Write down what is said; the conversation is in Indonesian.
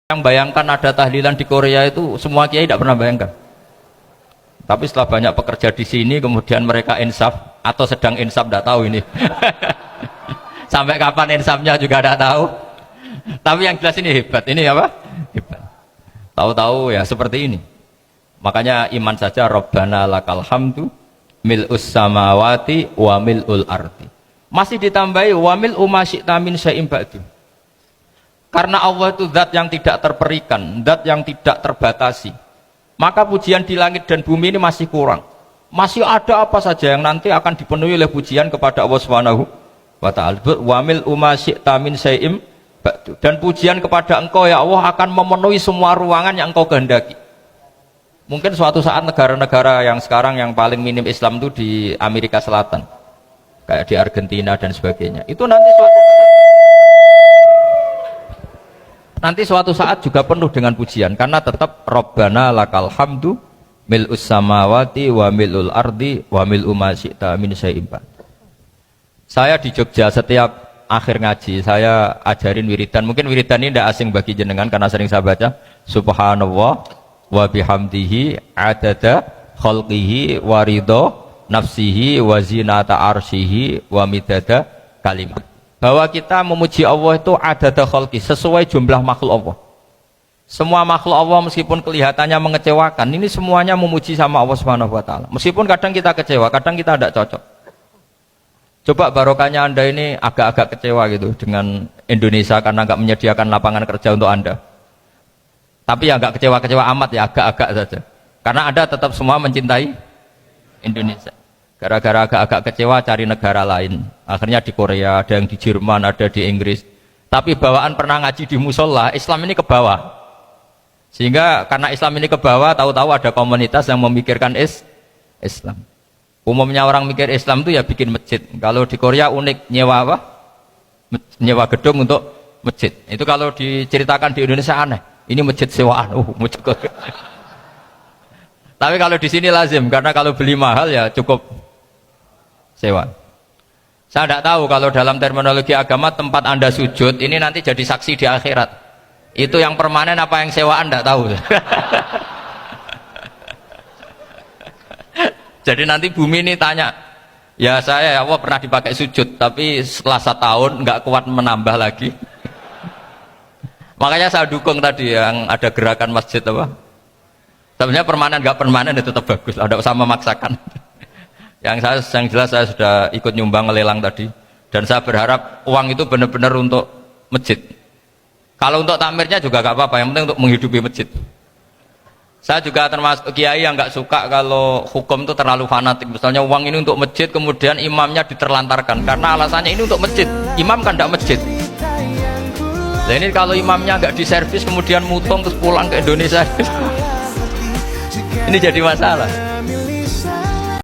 Yang bayangkan ada tahlilan di Korea itu semua kiai tidak pernah bayangkan. Tapi setelah banyak pekerja di sini, kemudian mereka insaf atau sedang insaf, tidak tahu ini. Sampai kapan insafnya juga tidak tahu. Tapi yang jelas ini hebat. Ini apa? Hebat. Tahu-tahu ya seperti ini. Makanya iman saja, Rabbana lakal hamdu mil'us samawati wa mil'ul ardi. Masih ditambahi wa mil'u ma syi'ta min syai'in ba'du. Karena Allah itu zat yang tidak terperikan, zat yang tidak terbatasi. Maka pujian di langit dan bumi ini masih kurang. Masih ada apa saja yang nanti akan dipenuhi oleh pujian kepada Allah Subhanahu wa ta'ala. Wa mil'u ma syi'ta min syai'in ba'du. Dan pujian kepada Engkau ya Allah akan memenuhi semua ruangan yang Engkau kehendaki. Mungkin suatu saat negara-negara yang sekarang yang paling minim Islam itu di Amerika Selatan, kayak di Argentina dan sebagainya, itu nanti suatu saat juga penuh dengan pujian, karena tetap Rabbana lakal hamdu mil'us samawati wa mil'ul ardi wa mil'u ma syi'ta min syai'in ba'd. Saya di Jogja setiap akhir ngaji saya ajarin wiridan. Mungkin wiridan ini tidak asing bagi jenengan karena sering saya baca subhanallah wa bihamdihi adada khalqihi wa ridho nafsihi wa zinata arsyihi wa midada kalimat. Bahwa kita memuji Allah itu adada khalqi, sesuai jumlah makhluk Allah. Semua makhluk Allah meskipun kelihatannya mengecewakan, ini semuanya memuji sama Allah Subhanahu wa taala. Meskipun kadang kita kecewa, kadang kita tidak cocok. Coba barokahnya Anda ini agak-agak kecewa gitu dengan Indonesia karena nggak menyediakan lapangan kerja untuk Anda. Tapi ya nggak kecewa-kecewa amat ya, agak-agak saja. Karena Anda tetap semua mencintai Indonesia. Gara-gara agak-agak kecewa cari negara lain. Akhirnya di Korea, ada yang di Jerman, ada di Inggris. Tapi bawaan pernah ngaji di musola, Islam ini ke bawah. Sehingga karena Islam ini ke bawah, tahu-tahu ada komunitas yang memikirkan Islam. Umumnya orang mikir Islam itu ya bikin masjid. Kalau di Korea unik, nyewa apa? Nyewa gedung untuk masjid. Itu kalau diceritakan di Indonesia aneh. Ini masjid sewaan. Masjid. Tapi kalau di sini lazim, karena kalau beli mahal ya cukup sewa. Saya tidak tahu kalau dalam terminologi agama tempat Anda sujud ini nanti jadi saksi di akhirat. Itu yang permanen apa yang sewaan tidak tahu. Jadi nanti bumi ini tanya, ya saya ya Allah pernah dipakai sujud, tapi setelah 1 tahun nggak kuat menambah lagi. Makanya saya dukung tadi yang ada gerakan masjid apa. Sebenarnya permanen nggak permanen itu tetap bagus, ada usah memaksakan. Yang jelas saya sudah ikut nyumbang lelang tadi, dan saya berharap uang itu benar-benar untuk masjid. Kalau untuk takmirnya juga nggak apa-apa, yang penting untuk menghidupi masjid. Saya juga termasuk kiai yang nggak suka kalau hukum itu terlalu fanatik. Misalnya uang ini untuk masjid, kemudian imamnya diterlantarkan karena alasannya ini untuk masjid. Imam kan tidak masjid. Nah ini kalau imamnya nggak diservis kemudian mutung terus pulang ke Indonesia. Ini jadi masalah.